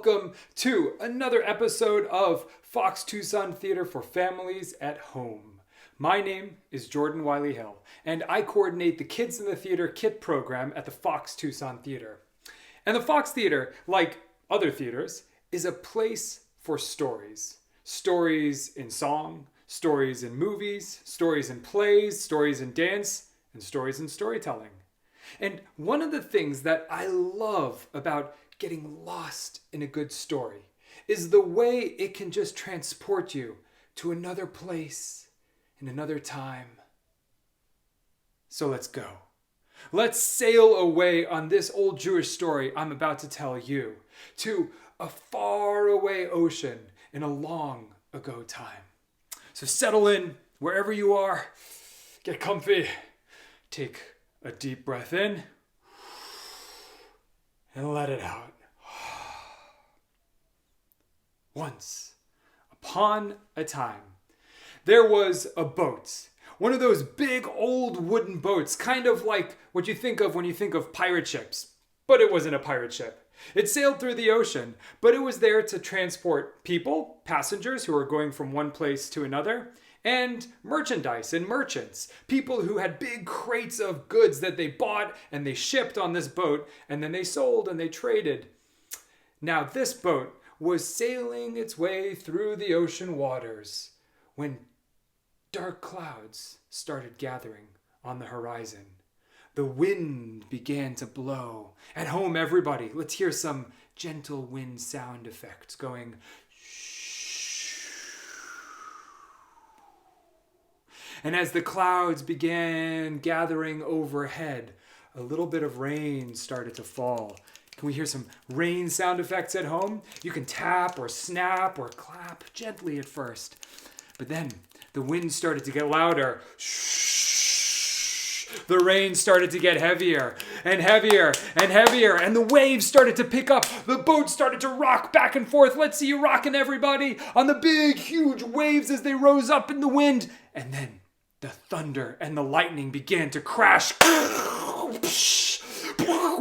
welcome to another episode of Fox Tucson Theater for Families at Home. My name is Jordan Wiley Hill, and I coordinate the Kids in the Theater KIT program at the Fox Tucson Theater. And the Fox Theater, like other theaters, is a place for stories. Stories in song, stories in movies, stories in plays, stories in dance, and stories in storytelling. And one of the things that I love about getting lost in a good story is the way it can just transport you to another place in another time. So let's go. Let's sail away on this old Jewish story I'm about to tell you to a faraway ocean in a long ago time. So settle in wherever you are, get comfy, take a deep breath in, and let it out. Once upon a time, there was a boat. One of those big old wooden boats, kind of like what you think of when you think of pirate ships. But it wasn't a pirate ship. It sailed through the ocean, but it was there to transport people, passengers who were going from one place to another, and merchandise and merchants, people who had big crates of goods that they bought and they shipped on this boat, and then they sold and they traded. Now this boat was sailing its way through the ocean waters when dark clouds started gathering on the horizon. The wind began to blow. At home, everybody, let's hear some gentle wind sound effects going shh. And as the clouds began gathering overhead, a little bit of rain started to fall. Can we hear some rain sound effects at home? You can tap or snap or clap gently at first. But then the wind started to get louder. Shh. The rain started to get heavier and heavier and heavier, and the waves started to pick up. The boat started to rock back and forth. Let's see you rocking, everybody, on the big, huge waves as they rose up in the wind. And then the thunder and the lightning began to crash.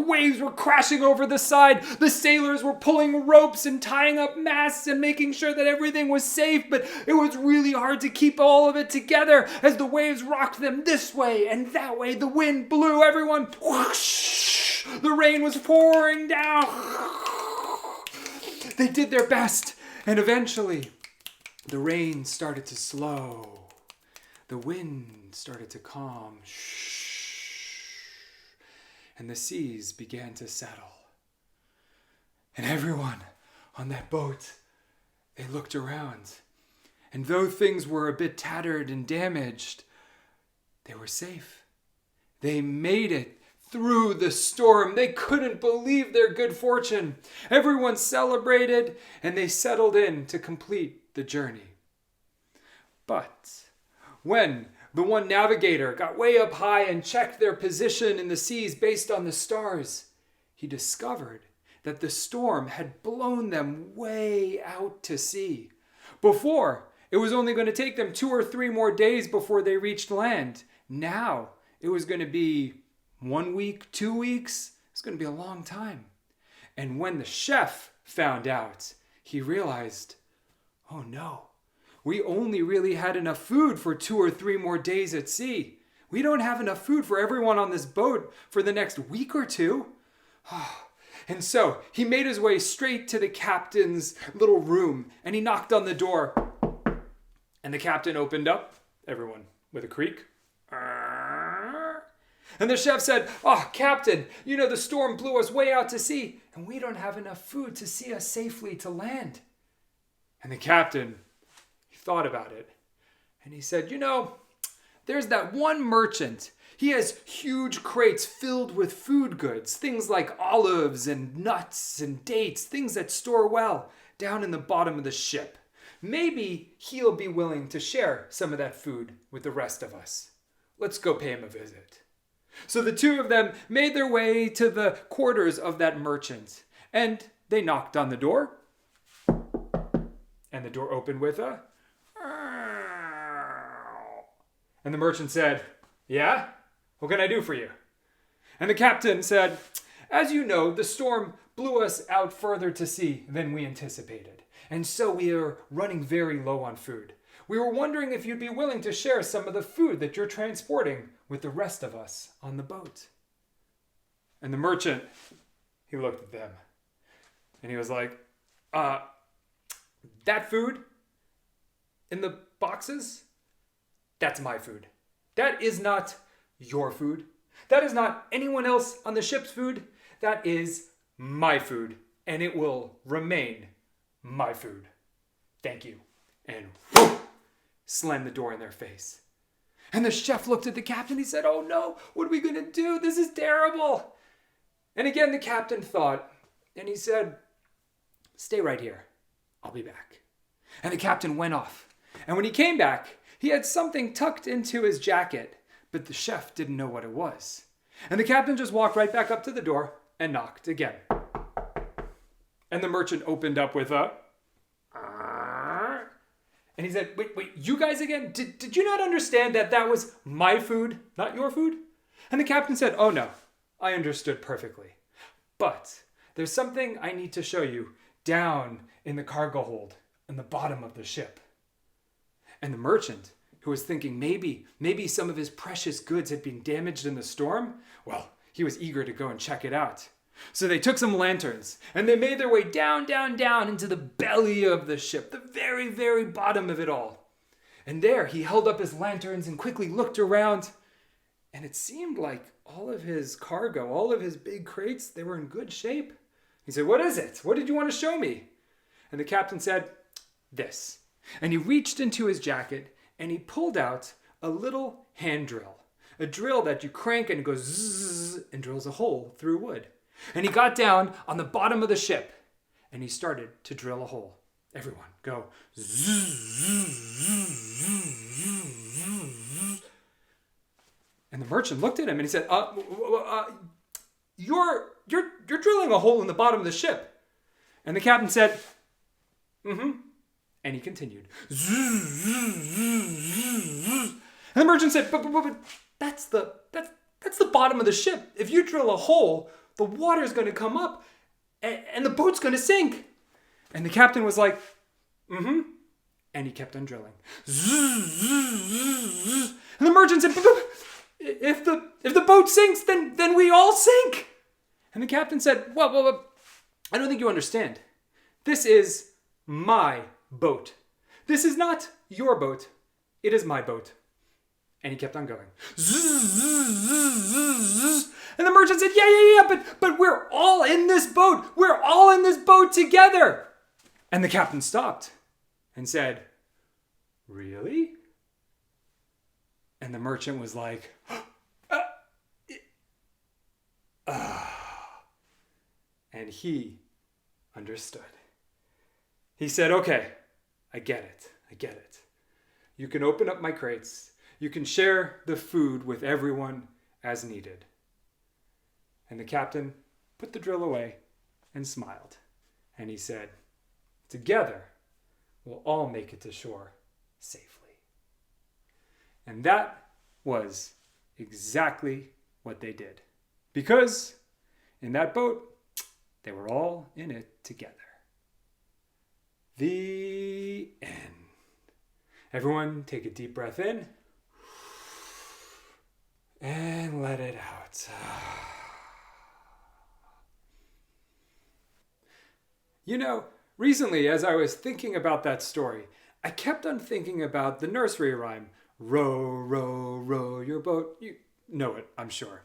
Waves were crashing over the side. The sailors were pulling ropes and tying up masts and making sure that everything was safe, but it was really hard to keep all of it together as the waves rocked them this way and that way. The wind blew everyone. Whoosh! The rain was pouring down. They did their best, and eventually the rain started to slow. The wind started to calm. And the seas began to settle. And everyone on that boat, they looked around. And though things were a bit tattered and damaged, they were safe. They made it through the storm. They couldn't believe their good fortune. Everyone celebrated, and they settled in to complete the journey. But when the one navigator got way up high and checked their position in the seas based on the stars, he discovered that the storm had blown them way out to sea. Before, it was only going to take them 2 or 3 more days before they reached land. Now, it was going to be 1 week, 2 weeks. It's going to be a long time. And when the chef found out, he realized, oh no. We only really had enough food for 2 or 3 more days at sea. We don't have enough food for everyone on this boat for the next week or 2. And so he made his way straight to the captain's little room, and he knocked on the door. And the captain opened up, everyone with a creak. And the chef said, "Oh, Captain, you know the storm blew us way out to sea, and we don't have enough food to see us safely to land." And the captain thought about it, and he said, there's that one merchant. He has huge crates filled with food goods, things like olives and nuts and dates, things that store well, down in the bottom of the ship. Maybe he'll be willing to share some of that food with the rest of us. Let's go pay him a visit. So the two of them made their way to the quarters of that merchant, and they knocked on the door, and the door opened with a And the merchant said, "Yeah? What can I do for you?" And the captain said, as you know, the storm blew us out further to sea than we anticipated. And so we are running very low on food. We were wondering if you'd be willing to share some of the food that you're transporting with the rest of us on the boat. And the merchant, he looked at them and he was like, that food in the boxes, that's my food. That is not your food. That is not anyone else on the ship's food. That is my food, and it will remain my food. Thank you. And whoosh, slammed the door in their face. And the chef looked at the captain. He said, oh no, what are we going to do? This is terrible. And again, the captain thought, and he said, stay right here. I'll be back. And the captain went off. And when he came back, he had something tucked into his jacket, but the chef didn't know what it was. And the captain just walked right back up to the door and knocked again. And the merchant opened up with a... And he said, wait, you guys again? Did you not understand that that was my food, not your food? And the captain said, oh no, I understood perfectly. But there's something I need to show you down in the cargo hold in the bottom of the ship. And the merchant, who was thinking maybe some of his precious goods had been damaged in the storm, well, he was eager to go and check it out. So they took some lanterns and they made their way down into the belly of the ship, the very, very bottom of it all. And there he held up his lanterns and quickly looked around. And it seemed like all of his cargo, all of his big crates, they were in good shape. He said, what is it? What did you want to show me? And the captain said, this. And he reached into his jacket and he pulled out a little hand drill. A drill that you crank and it goes zzz and drills a hole through wood. And he got down on the bottom of the ship and he started to drill a hole. Everyone go zzz. And the merchant looked at him and he said, you're drilling a hole in the bottom of the ship. And the captain said, mm-hmm. And he continued. And the merchant said, but that's the bottom of the ship. If you drill a hole, the water's going to come up and the boat's going to sink. And the captain was like, mm-hmm. And he kept on drilling. And the merchant said, but if the boat sinks, then we all sink. And the captain said, well, I don't think you understand. This is my boat. This is not your boat. It is my boat. And he kept on going. And the merchant said, yeah, but we're all in this boat. We're all in this boat together. And the captain stopped and said, really? And the merchant was like, and he understood. He said, okay, I get it. You can open up my crates. You can share the food with everyone as needed. And the captain put the drill away and smiled. And he said, together, we'll all make it to shore safely. And that was exactly what they did. Because in that boat, they were all in it together. The end. Everyone take a deep breath in and let it out. You know, recently as I was thinking about that story, I kept on thinking about the nursery rhyme, row, row, row your boat. You know it, I'm sure.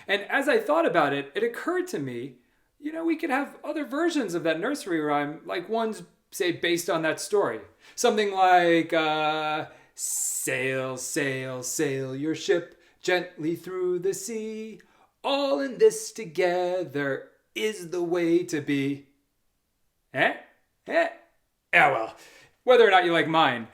And as I thought about it, it occurred to me, you know, we could have other versions of that nursery rhyme, like ones, say, based on that story. Something like, sail, sail, sail your ship gently through the sea. All in this together is the way to be. Yeah, well, whether or not you like mine,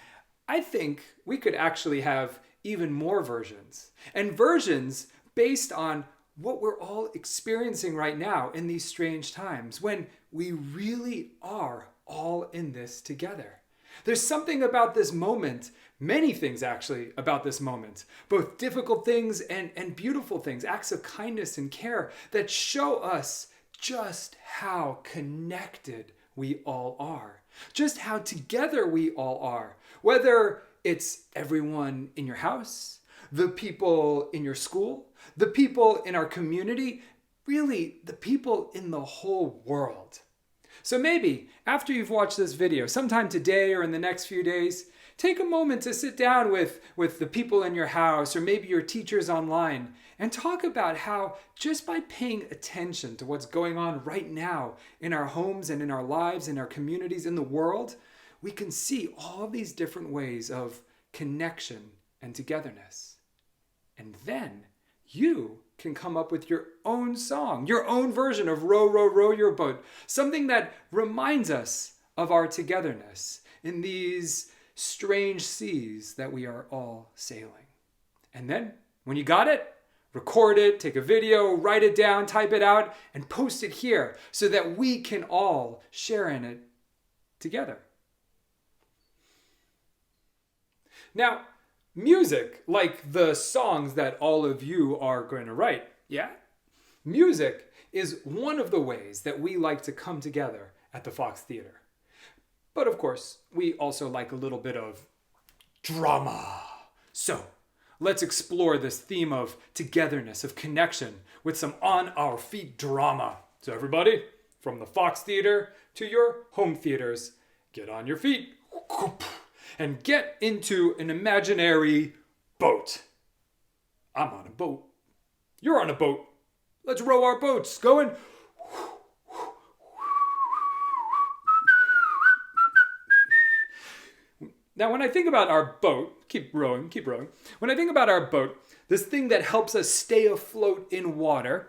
I think we could actually have even more versions. And versions based on what we're all experiencing right now in these strange times when we really are all in this together. There's something about this moment, many things actually about this moment, both difficult things and beautiful things, acts of kindness and care that show us just how connected we all are, just how together we all are, whether it's everyone in your house, the people in your school, the people in our community, really the people in the whole world. So maybe after you've watched this video, sometime today or in the next few days, take a moment to sit down with the people in your house or maybe your teachers online and talk about how just by paying attention to what's going on right now in our homes and in our lives, in our communities, in the world, we can see all of these different ways of connection and togetherness. And then you can come up with your own song, your own version of Row, Row, Row Your Boat, something that reminds us of our togetherness in these strange seas that we are all sailing. And then, when you got it, record it, take a video, write it down, type it out, and post it here so that we can all share in it together. Now, music, like the songs that all of you are going to write, yeah? Music is one of the ways that we like to come together at the Fox Theater. But of course, we also like a little bit of drama. So, let's explore this theme of togetherness, of connection, with some on our feet drama. So everybody, from the Fox Theater to your home theaters, get on your feet and get into an imaginary boat. I'm on a boat. You're on a boat. Let's row our boats. Going. Now, when I think about our boat, keep rowing. When I think about our boat, this thing that helps us stay afloat in water,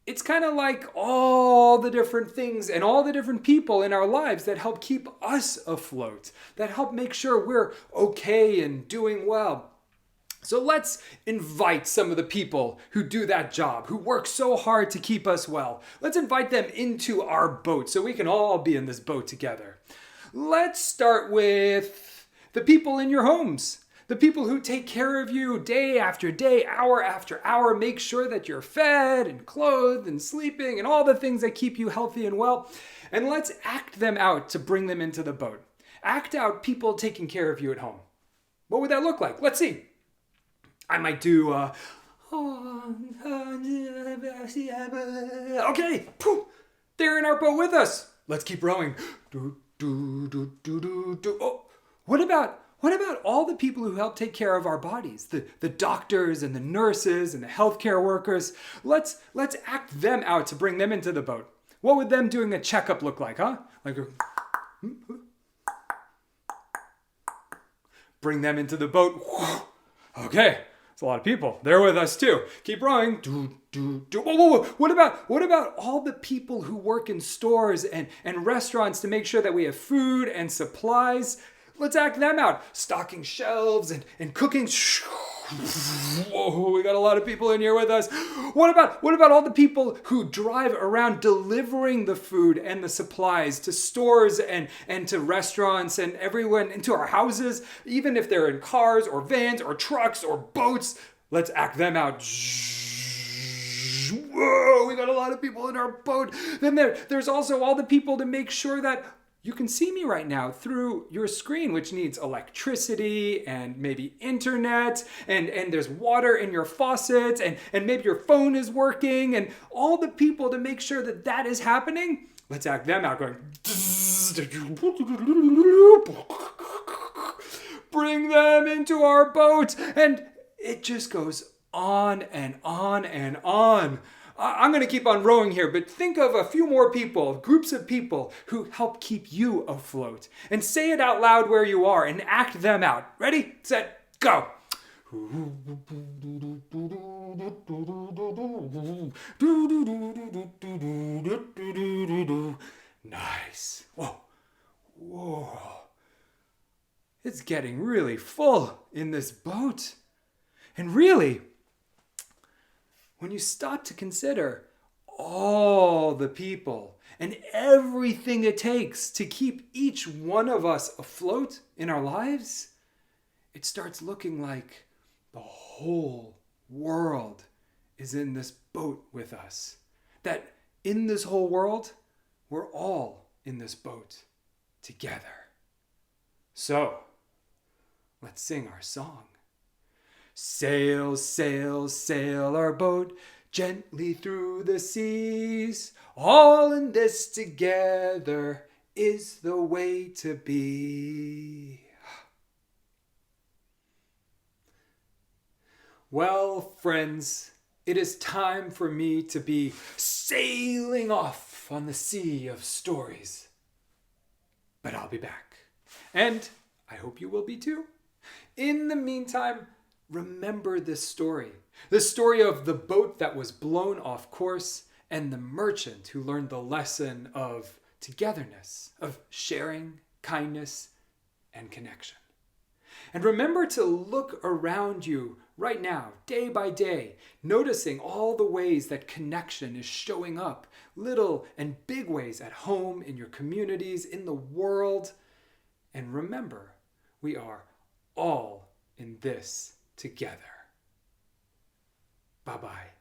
it's kind of like all the different things and all the different people in our lives that help keep us afloat, that help make sure we're okay and doing well. So let's invite some of the people who do that job, who work so hard to keep us well. Let's invite them into our boat so we can all be in this boat together. Let's start with the people in your homes, the people who take care of you day after day, hour after hour, make sure that you're fed and clothed and sleeping and all the things that keep you healthy and well. And let's act them out to bring them into the boat. Act out people taking care of you at home. What would that look like? Let's see. I might do, okay, they're in our boat with us. Let's keep rowing. Oh, what about all the people who help take care of our bodies? The doctors and the nurses and the healthcare workers. Let's act them out to bring them into the boat. What would them doing a checkup look like, huh? Like bring them into the boat. Okay, it's a lot of people. They're with us too. Keep rowing. Whoa. What about all the people who work in stores and restaurants to make sure that we have food and supplies? Let's act them out. Stocking shelves and cooking. Whoa, we got a lot of people in here with us. What about all the people who drive around delivering the food and the supplies to stores and to restaurants and everyone into our houses, even if they're in cars or vans or trucks or boats? Let's act them out. Whoa, we got a lot of people in our boat. Then there's also all the people to make sure that you can see me right now through your screen, which needs electricity and maybe internet, and there's water in your faucets, and maybe your phone is working, and all the people to make sure that that is happening. Let's act them out, going, bring them into our boat, and it just goes on and on and on. I'm going to keep on rowing here, but think of a few more people, groups of people who help keep you afloat. And say it out loud where you are and act them out. Ready, set, go. Nice. Whoa. It's getting really full in this boat. And really, when you stop to consider all the people and everything it takes to keep each one of us afloat in our lives, it starts looking like the whole world is in this boat with us. That in this whole world, we're all in this boat together. So, let's sing our song. Sail, sail, sail our boat gently through the seas. All in this together is the way to be. Well, friends, it is time for me to be sailing off on the sea of stories. But I'll be back. And I hope you will be too. In the meantime, remember this story. The story of the boat that was blown off course and the merchant who learned the lesson of togetherness, of sharing, kindness, and connection. And remember to look around you right now, day by day, noticing all the ways that connection is showing up, little and big ways at home, in your communities, in the world. And remember, we are all in this together. Bye-bye.